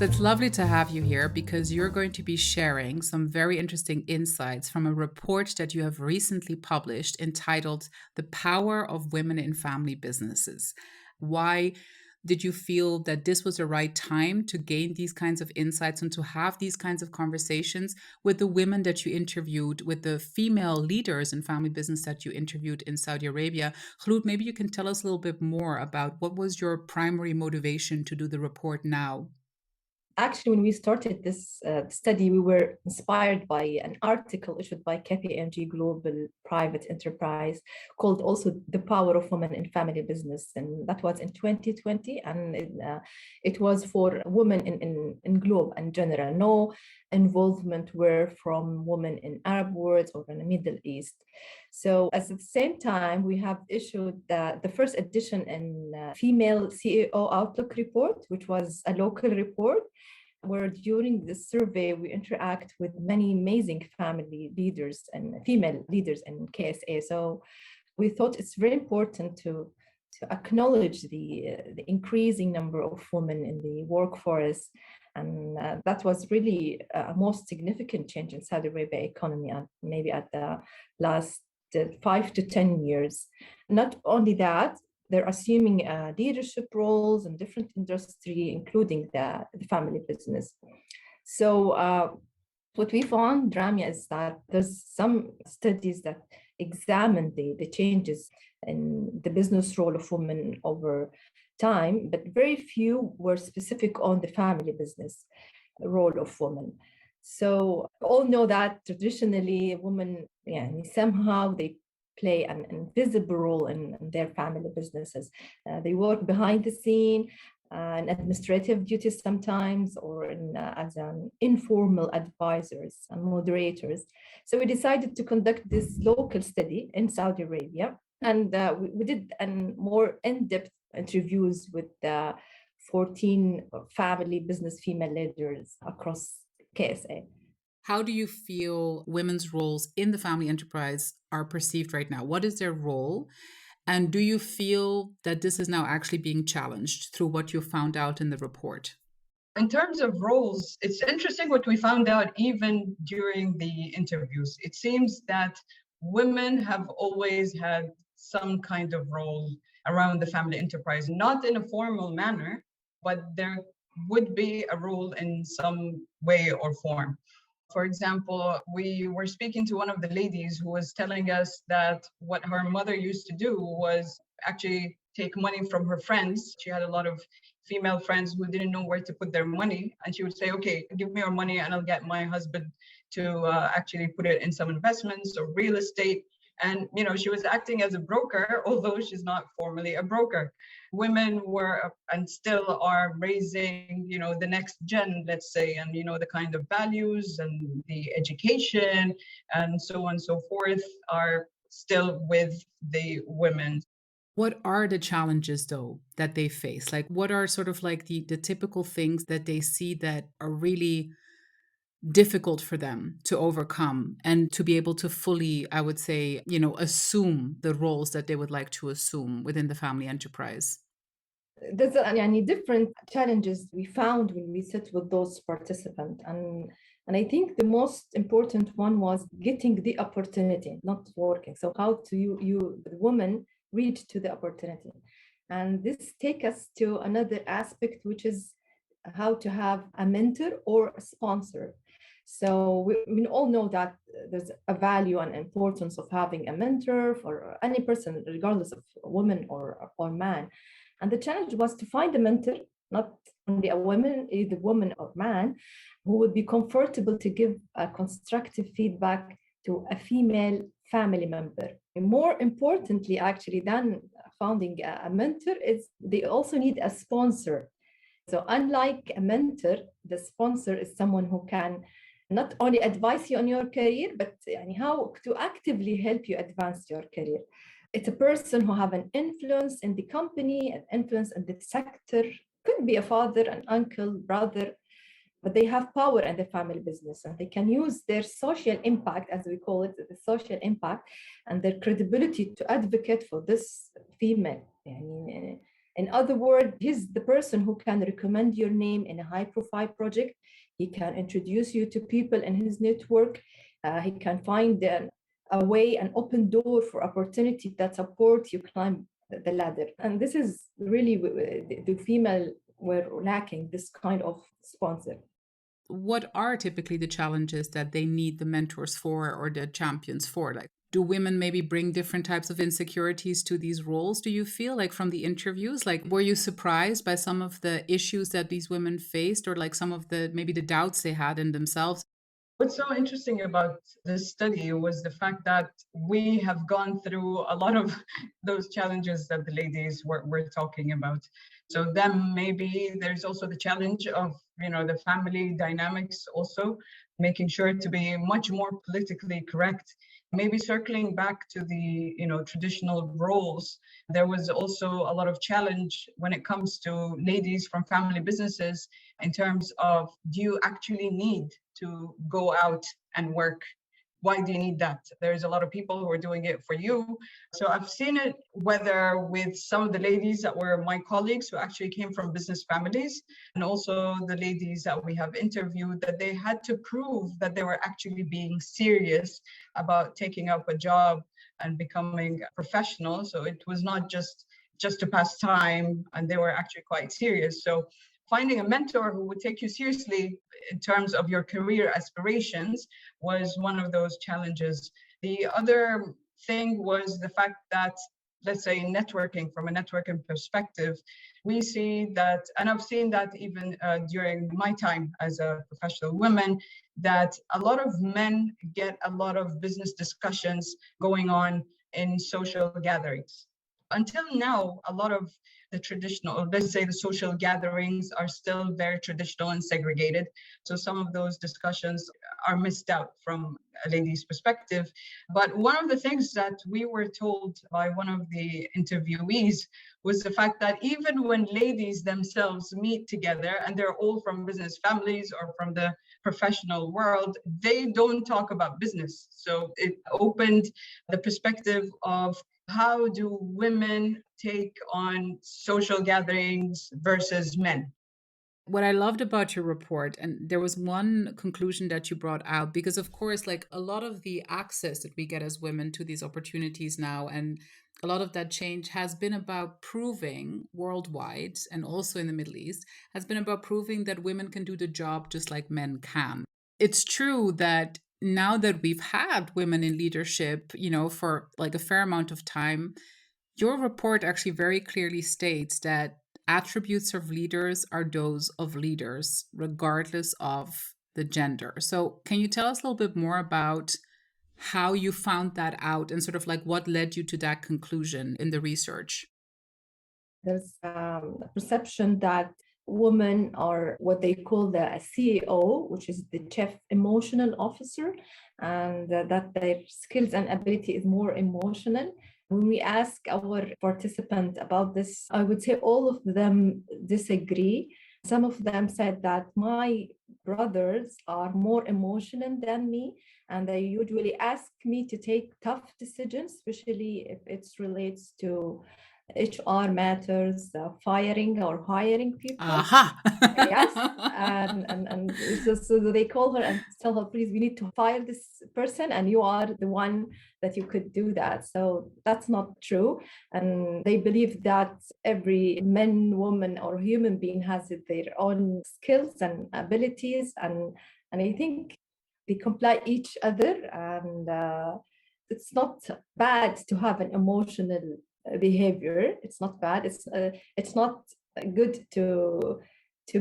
So it's lovely to have you here because you're going to be sharing some very interesting insights from a report that you have recently published entitled The Power of Women in Family Businesses. Why did you feel that this was the right time to gain these kinds of insights and to have these kinds of conversations with the women that you interviewed, with the female leaders in family business that you interviewed in Saudi Arabia? Kholoud, maybe you can tell us a little bit more about what was your primary motivation to do the report now? Actually, when we started this study, we were inspired by an article issued by KPMG Global Private Enterprise called also The Power of Women in Family Business. And that was in 2020. And it was for women in globe in general. No involvement were from women in Arab worlds or in the Middle East. So at the same time, we have issued the first edition in Female CEO Outlook report, which was a local report where during this survey, we interact with many amazing family leaders and female leaders in KSA. So we thought it's very important to acknowledge the increasing number of women in the workforce. And that was really a most significant change in Saudi Arabia economy, and maybe at the last 5 to 10 years. Not only that, they're assuming leadership roles in different industry, including the family business. So what we found, Ramya, is that there's some studies that examine the changes in the business role of women over time, but very few were specific on the family business role of women. So all know that traditionally women, somehow they play an invisible role in their family businesses. They work behind the scene, in administrative duties sometimes, or as informal advisors and moderators. So we decided to conduct this local study in Saudi Arabia, and we did more in-depth interviews with 14 family business female leaders across KSA. How do you feel women's roles in the family enterprise are perceived right now? What is their role? And do you feel that this is now actually being challenged through what you found out in the report? In terms of roles, it's interesting what we found out even during the interviews. It seems that women have always had some kind of role around the family enterprise, not in a formal manner, but there would be a role in some way or form. For example, we were speaking to one of the ladies who was telling us that what her mother used to do was actually take money from her friends. She had a lot of female friends who didn't know where to put their money. And she would say, okay, give me your money and I'll get my husband to actually put it in some investments or real estate. And, she was acting as a broker, although she's not formally a broker. Women were and still are raising, the next gen, let's say, and, the kind of values and the education and so on and so forth are still with the women. What are the challenges, though, that they face? Like, what are sort of like the typical things that they see that are really difficult for them to overcome and to be able to fully, I would say, assume the roles that they would like to assume within the family enterprise? There's different challenges we found when we sit with those participants. And I think the most important one was getting the opportunity, not working. So how do you the woman, reach to the opportunity? And this takes us to another aspect, which is how to have a mentor or a sponsor. So we all know that there's a value and importance of having a mentor for any person, regardless of woman or man. And the challenge was to find a mentor, not only a woman, either woman or man, who would be comfortable to give a constructive feedback to a female family member. And more importantly, actually, than finding a mentor, is they also need a sponsor. So unlike a mentor, the sponsor is someone who can not only advise you on your career, but how to actively help you advance your career. It's a person who have an influence in the company, an influence in the sector, could be a father, an uncle, brother, but they have power in the family business and they can use their social impact, as we call it, the social impact, and their credibility to advocate for this female In other words, he's the person who can recommend your name in a high-profile project. He can introduce you to people in his network. He can find a way, an open door for opportunity that support you climb the ladder. And this is really the female were lacking this kind of sponsor. What are typically the challenges that they need the mentors for or the champions for? Like, do women maybe bring different types of insecurities to these roles? Do you feel like from the interviews, like, were you surprised by some of the issues that these women faced, or like some of the maybe the doubts they had in themselves? What's so interesting about this study was the fact that we have gone through a lot of those challenges that the ladies were talking about. So then maybe there's also the challenge of, the family dynamics also, making sure to be much more politically correct. Maybe circling back to the, traditional roles, there was also a lot of challenge when it comes to ladies from family businesses in terms of, do you actually need to go out and work? Why do you need that? There's a lot of people who are doing it for you. So I've seen it, whether with some of the ladies that were my colleagues who actually came from business families, and also the ladies that we have interviewed, that they had to prove that they were actually being serious about taking up a job and becoming a professional. So it was not just to pass time, and they were actually quite serious. So finding a mentor who would take you seriously in terms of your career aspirations was one of those challenges. The other thing was the fact that, let's say, networking, from a networking perspective, we see that, and I've seen that even during my time as a professional woman, that a lot of men get a lot of business discussions going on in social gatherings. Until now, a lot of the traditional, or let's say the social gatherings, are still very traditional and segregated. So some of those discussions are missed out from a lady's perspective. But one of the things that we were told by one of the interviewees was the fact that even when ladies themselves meet together, and they're all from business families or from the professional world, they don't talk about business. So it opened the perspective of, how do women take on social gatherings versus men? What I loved about your report, and there was one conclusion that you brought out, because of course, like a lot of the access that we get as women to these opportunities now, and a lot of that change has been about proving worldwide, and also in the Middle East, has been about proving that women can do the job just like men can. It's true that now that we've had women in leadership, for like a fair amount of time, your report actually very clearly states that attributes of leaders are those of leaders, regardless of the gender. So can you tell us a little bit more about how you found that out, and sort of like what led you to that conclusion in the research? There's a perception that women are what they call the CEO, which is the Chief Emotional Officer, and that their skills and ability is more emotional. When we ask our participants about this, I would say all of them disagree. Some of them said that my brothers are more emotional than me, and they usually ask me to take tough decisions, especially if it relates to HR matters, firing or hiring people. Aha! Yes, and so they call her and tell her, please, we need to fire this person, and you are the one that you could do that. So that's not true. And they believe that every man, woman, or human being has their own skills and abilities, and I think they comply each other, and it's not bad to have an emotional behavior. It's not bad. It's not good to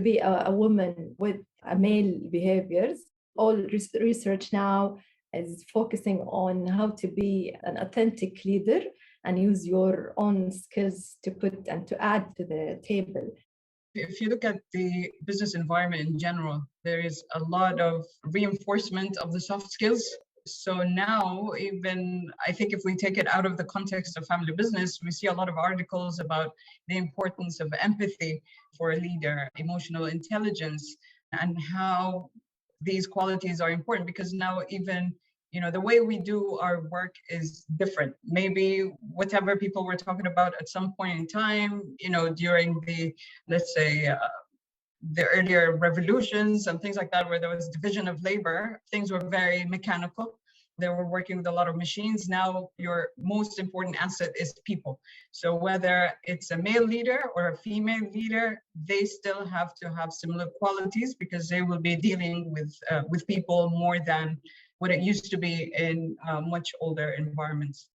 be a woman with a male behaviors. All research now is focusing on how to be an authentic leader and use your own skills to put and to add to the table. If you look at the business environment in general, there is a lot of reinforcement of the soft skills. So now, even I think if we take it out of the context of family business, we see a lot of articles about the importance of empathy for a leader, emotional intelligence, and how these qualities are important, because now even The way we do our work is different. Maybe whatever people were talking about at some point in time, during the, let's say, the earlier revolutions and things like that, where there was division of labor, things were very mechanical. They were working with a lot of machines. Now your most important asset is people. So whether it's a male leader or a female leader, they still have to have similar qualities, because they will be dealing with people more than what it used to be in much older environments.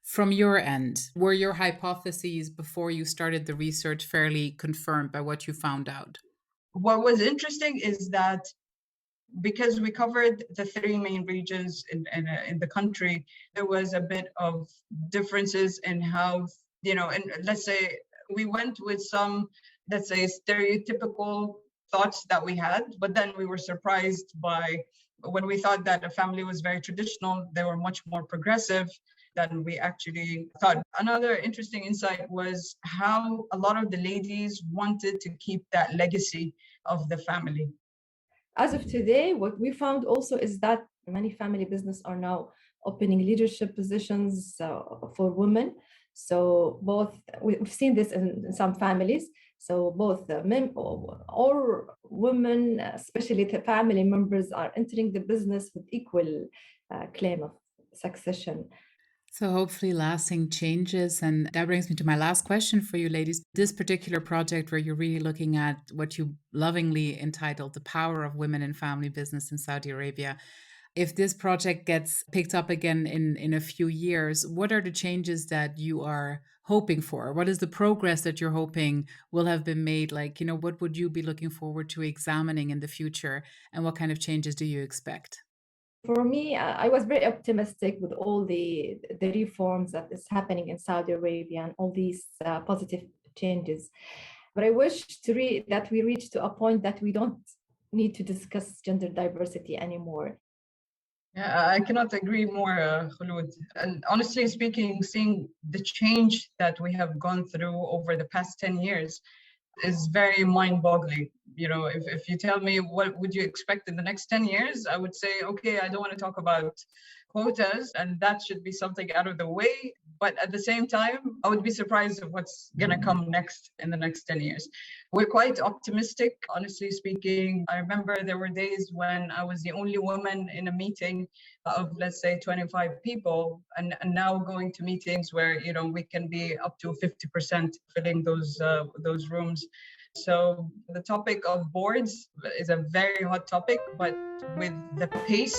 From your end, were your hypotheses before you started the research fairly confirmed by what you found out? What was interesting is that because we covered the three main regions in the country, there was a bit of differences in how, and let's say we went with some, let's say, stereotypical thoughts that we had, but then we were surprised by when we thought that a family was very traditional, they were much more progressive than we actually thought. Another interesting insight was how a lot of the ladies wanted to keep that legacy of the family. As of today, what we found also is that many family business are now opening leadership positions for women. So both, we've seen this in some families. So both men or women, especially the family members, are entering the business with equal claim of succession. So hopefully lasting changes. And that brings me to my last question for you ladies. This particular project where you're really looking at what you lovingly entitled The Power of Women in Family Business in Saudi Arabia. If this project gets picked up again in a few years, what are the changes that you are hoping for? What is the progress that you're hoping will have been made? Like, what would you be looking forward to examining in the future? And what kind of changes do you expect? For me, I was very optimistic with all the reforms that is happening in Saudi Arabia and all these positive changes. But I wish that we reach to a point that we don't need to discuss gender diversity anymore. Yeah, I cannot agree more, Kholoud. And honestly speaking, seeing the change that we have gone through over the past 10 years is very mind-boggling. If you tell me what would you expect in the next 10 years, I would say, okay, I don't want to talk about quotas, and that should be something out of the way. But at the same time, I would be surprised of what's going to come next in the next 10 years. We're quite optimistic, honestly speaking. I remember there were days when I was the only woman in a meeting of, let's say, 25 people, and now going to meetings where, we can be up to 50% filling those rooms. So the topic of boards is a very hot topic, but with the pace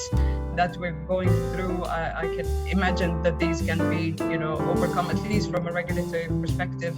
that we're going through, I can imagine that these can be, overcome, at least from a regulatory perspective.